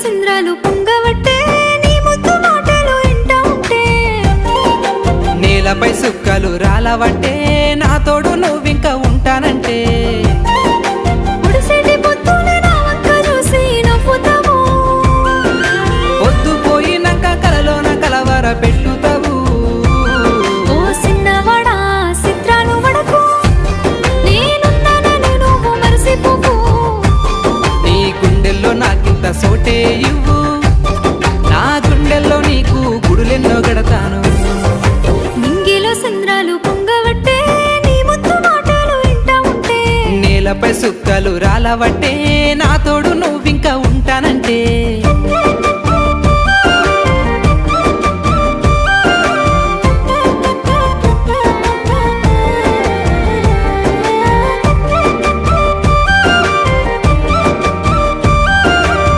సింద్రాలు పొంగవట్టే నీ ముద్దు మాటలు ఇంటా ఉంటే నేలపై సుక్కలు రాలవట్టే నా తోడు నువ్వింక ఉంటానంటే ముడిసేటి పొద్దునే నా వంక చూసి నవ్వుతావు పొద్దు పోయినాక కలలోన కలవర పెట్టుతావు ఓ సిన్నవాడా చిత్రాలు వడకు నేనున్నానని నువ్వు మరిసిపోకు నీ గుండెల్లో నాకింత సోటే ఇవ్వు నా గుండెల్లో నీకు గుడులెన్నో గడతాను నింగిలో సింద్రాలు పొంగవట్టే నీ ముద్దు మాటలు ఇంటా ఉంటే నేలపై సుక్కలు రాలవట్టే నా తోడు నువ్వింక ఉంటానంటే